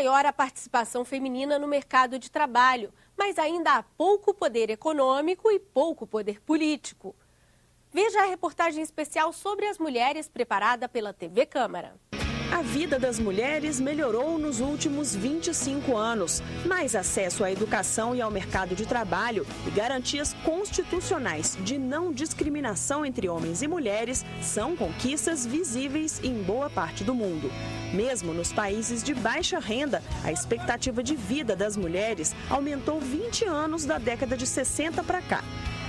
maior a participação feminina no mercado de trabalho, mas ainda há pouco poder econômico e pouco poder político. Veja a reportagem especial sobre as mulheres preparada pela TV Câmara. A vida das mulheres melhorou nos últimos 25 anos. Mais acesso à educação e ao mercado de trabalho e garantias constitucionais de não discriminação entre homens e mulheres são conquistas visíveis em boa parte do mundo. Mesmo nos países de baixa renda, a expectativa de vida das mulheres aumentou 20 anos da década de 60 para cá.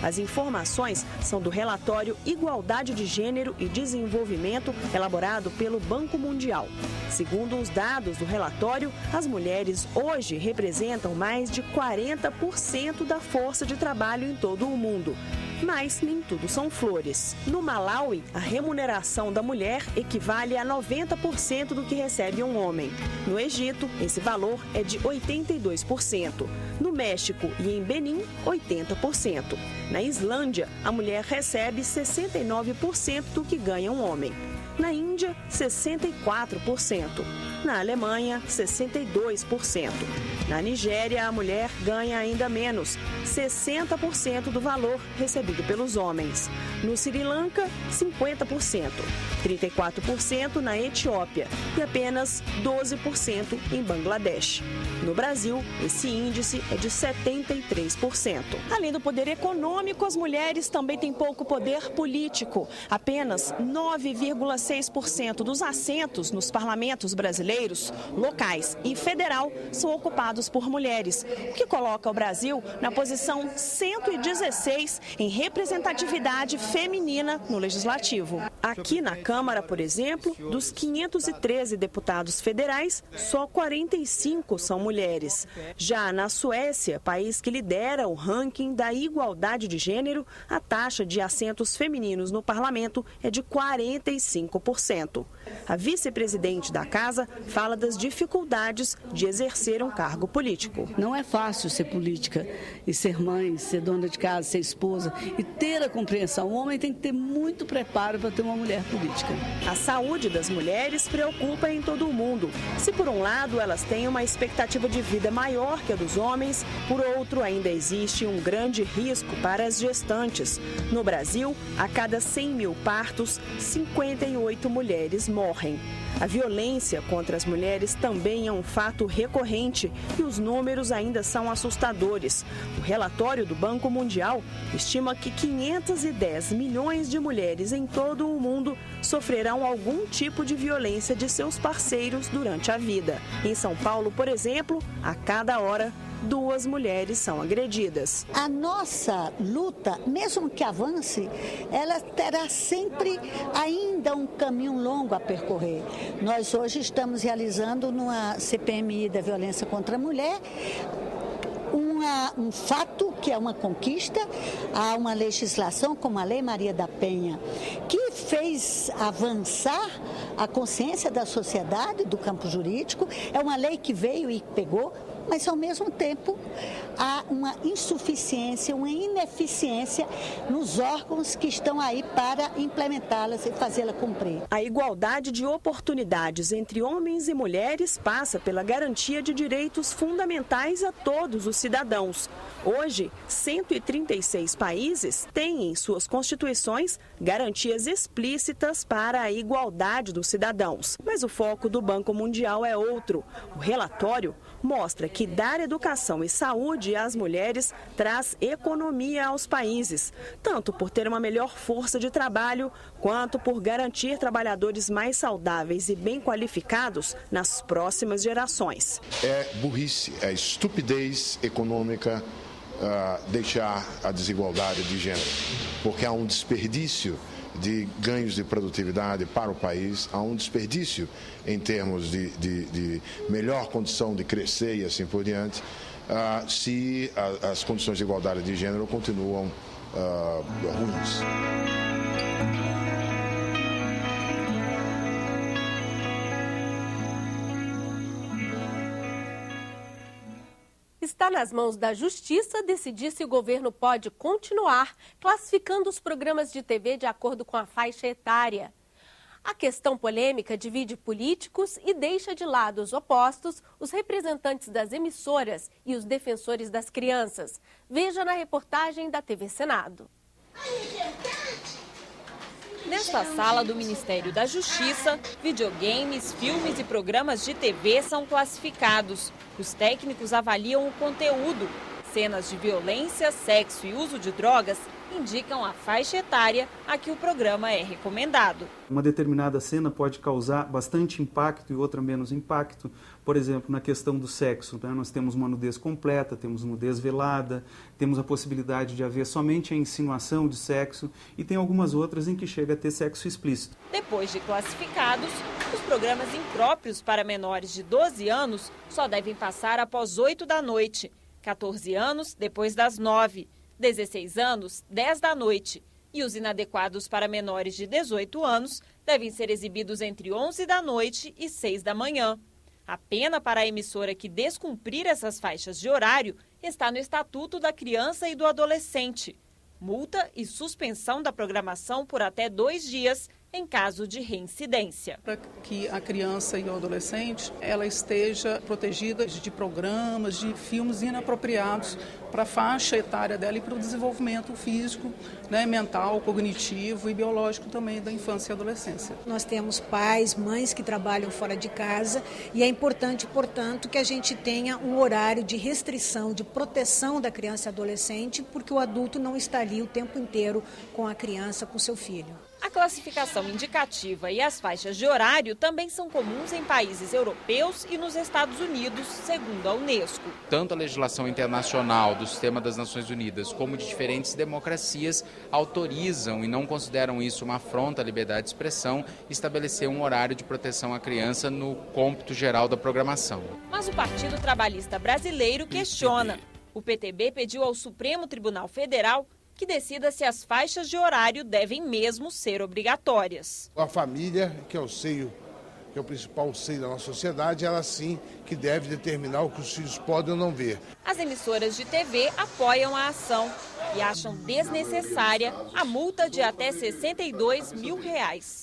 As informações são do relatório Igualdade de Gênero e Desenvolvimento, elaborado pelo Banco Mundial. Segundo os dados do relatório, as mulheres hoje representam mais de 40% da força de trabalho em todo o mundo. Mas nem tudo são flores. No Malawi, a remuneração da mulher equivale a 90% do que recebe um homem. No Egito, esse valor é de 82%. No México e em Benin, 80%. Na Islândia, a mulher recebe 69% do que ganha um homem. Na Índia, 64%. Na Alemanha, 62%. Na Nigéria, a mulher ganha ainda menos, 60% do valor recebido pelos homens. No Sri Lanka, 50%. 34% na Etiópia e apenas 12% em Bangladesh. No Brasil, esse índice é de 73%. Além do poder econômico, as mulheres também têm pouco poder político. Apenas 9,6% dos assentos nos parlamentos brasileiros, locais e federal, são ocupados por mulheres, o que coloca o Brasil na posição 116 em representatividade feminina no Legislativo. Aqui na Câmara, por exemplo, dos 513 deputados federais, só 45 são mulheres. Já na Suécia, país que lidera o ranking da igualdade de gênero, a taxa de assentos femininos no parlamento é de 45%. A vice-presidente da casa fala das dificuldades de exercer um cargo político. Não é fácil ser política e ser mãe, ser dona de casa, ser esposa e ter a compreensão. O homem tem que ter muito preparo para ter uma mulher política. A saúde das mulheres preocupa em todo o mundo. Se por um lado elas têm uma expectativa de vida maior que a dos homens, por outro ainda existe um grande risco para as gestantes. No Brasil, a cada 100 mil partos, 58 mulheres morrem. A violência contra as mulheres também é um fato recorrente e os números ainda são assustadores. O relatório do Banco Mundial estima que 510 milhões de mulheres em todo o mundo sofrerão algum tipo de violência de seus parceiros durante a vida. Em São Paulo, por exemplo, a cada hora, 2 mulheres são agredidas. A nossa luta, mesmo que avance, ela terá sempre ainda um caminho longo a percorrer. Nós hoje estamos realizando numa CPMI da violência contra a mulher um fato que é uma conquista. Há uma legislação como a Lei Maria da Penha que fez avançar a consciência da sociedade, do campo jurídico. É uma lei que veio e pegou, mas ao mesmo tempo há uma insuficiência, uma ineficiência nos órgãos que estão aí para implementá-las e fazê-la cumprir. A igualdade de oportunidades entre homens e mulheres passa pela garantia de direitos fundamentais a todos os cidadãos. Hoje, 136 países têm em suas constituições garantias explícitas para a igualdade dos cidadãos. Mas o foco do Banco Mundial é outro. O relatório mostra que dar educação e saúde às mulheres traz economia aos países, tanto por ter uma melhor força de trabalho, quanto por garantir trabalhadores mais saudáveis e bem qualificados nas próximas gerações. É burrice, é estupidez econômica deixar a desigualdade de gênero, porque há um desperdício de ganhos de produtividade para o país, há um desperdício em termos de melhor condição de crescer e assim por diante, se as condições de igualdade de gênero continuam ruins. Está nas mãos da Justiça decidir se o governo pode continuar classificando os programas de TV de acordo com a faixa etária. A questão polêmica divide políticos e deixa de lado os opostos, os representantes das emissoras e os defensores das crianças. Veja na reportagem da TV Senado. Nesta sala do Ministério da Justiça, videogames, filmes e programas de TV são classificados. Os técnicos avaliam o conteúdo. Cenas de violência, sexo e uso de drogas indicam a faixa etária a que o programa é recomendado. Uma determinada cena pode causar bastante impacto e outra menos impacto. Por exemplo, na questão do sexo, né? Nós temos uma nudez completa, temos nudez velada, temos a possibilidade de haver somente a insinuação de sexo e tem algumas outras em que chega a ter sexo explícito. Depois de classificados, os programas impróprios para menores de 12 anos só devem passar após 8 da noite, 14 anos depois das 9. 16 anos, 10 da noite. E os inadequados para menores de 18 anos devem ser exibidos entre 11 da noite e 6 da manhã. A pena para a emissora que descumprir essas faixas de horário está no Estatuto da Criança e do Adolescente. Multa e suspensão da programação por até 2 dias em caso de reincidência. Para que a criança e o adolescente ela esteja protegida de programas, de filmes inapropriados para a faixa etária dela e para o desenvolvimento físico, né, mental, cognitivo e biológico também da infância e adolescência. Nós temos pais, mães que trabalham fora de casa e é importante, portanto, que a gente tenha um horário de restrição, de proteção da criança e adolescente, porque o adulto não está ali o tempo inteiro com a criança, com seu filho. A classificação indicativa e as faixas de horário também são comuns em países europeus e nos Estados Unidos, segundo a Unesco. Tanto a legislação internacional do Sistema das Nações Unidas como de diferentes democracias autorizam e não consideram isso uma afronta à liberdade de expressão estabelecer um horário de proteção à criança no cômputo geral da programação. Mas o Partido Trabalhista Brasileiro questiona. O PTB pediu ao Supremo Tribunal Federal que decida se as faixas de horário devem mesmo ser obrigatórias. A família, que é o seio, que é o principal seio da nossa sociedade, ela sim que deve determinar o que os filhos podem ou não ver. As emissoras de TV apoiam a ação e acham desnecessária a multa de até R$62 mil.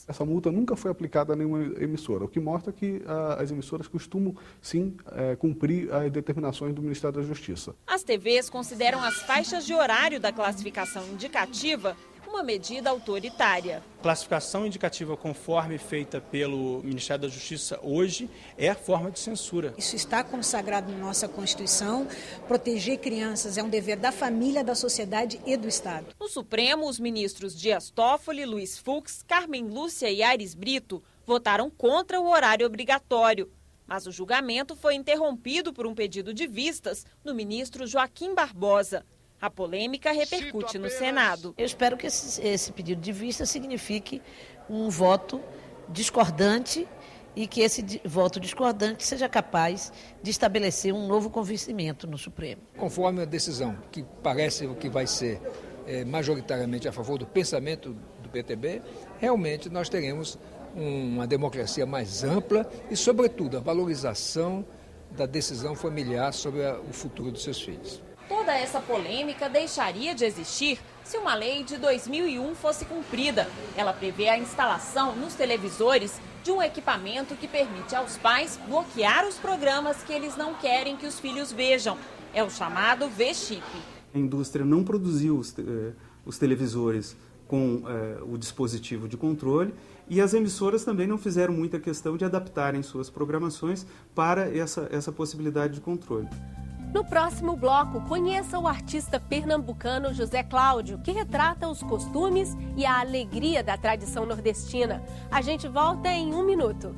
Essa multa nunca foi aplicada a nenhuma emissora, o que mostra que as emissoras costumam, sim, cumprir as determinações do Ministério da Justiça. As TVs consideram as faixas de horário da classificação indicativa uma medida autoritária. Classificação indicativa conforme feita pelo Ministério da Justiça hoje é a forma de censura. Isso está consagrado na nossa Constituição. Proteger crianças é um dever da família, da sociedade e do Estado. No Supremo, os ministros Dias Toffoli, Luiz Fux, Carmen Lúcia e Aires Brito votaram contra o horário obrigatório. Mas o julgamento foi interrompido por um pedido de vistas do ministro Joaquim Barbosa. A polêmica repercute no Senado. Eu espero que esse pedido de vista signifique um voto discordante e que esse voto discordante seja capaz de estabelecer um novo convencimento no Supremo. Conforme a decisão, que parece que vai ser majoritariamente a favor do pensamento do PTB, realmente nós teremos uma democracia mais ampla e, sobretudo, a valorização da decisão familiar sobre o futuro dos seus filhos. Toda essa polêmica deixaria de existir se uma lei de 2001 fosse cumprida. Ela prevê a instalação nos televisores de um equipamento que permite aos pais bloquear os programas que eles não querem que os filhos vejam. É o chamado V-Chip. A indústria não produziu os televisores com o dispositivo de controle e as emissoras também não fizeram muita questão de adaptarem suas programações para essa possibilidade de controle. No próximo bloco, conheça o artista pernambucano José Cláudio, que retrata os costumes e a alegria da tradição nordestina. A gente volta em 1 minuto.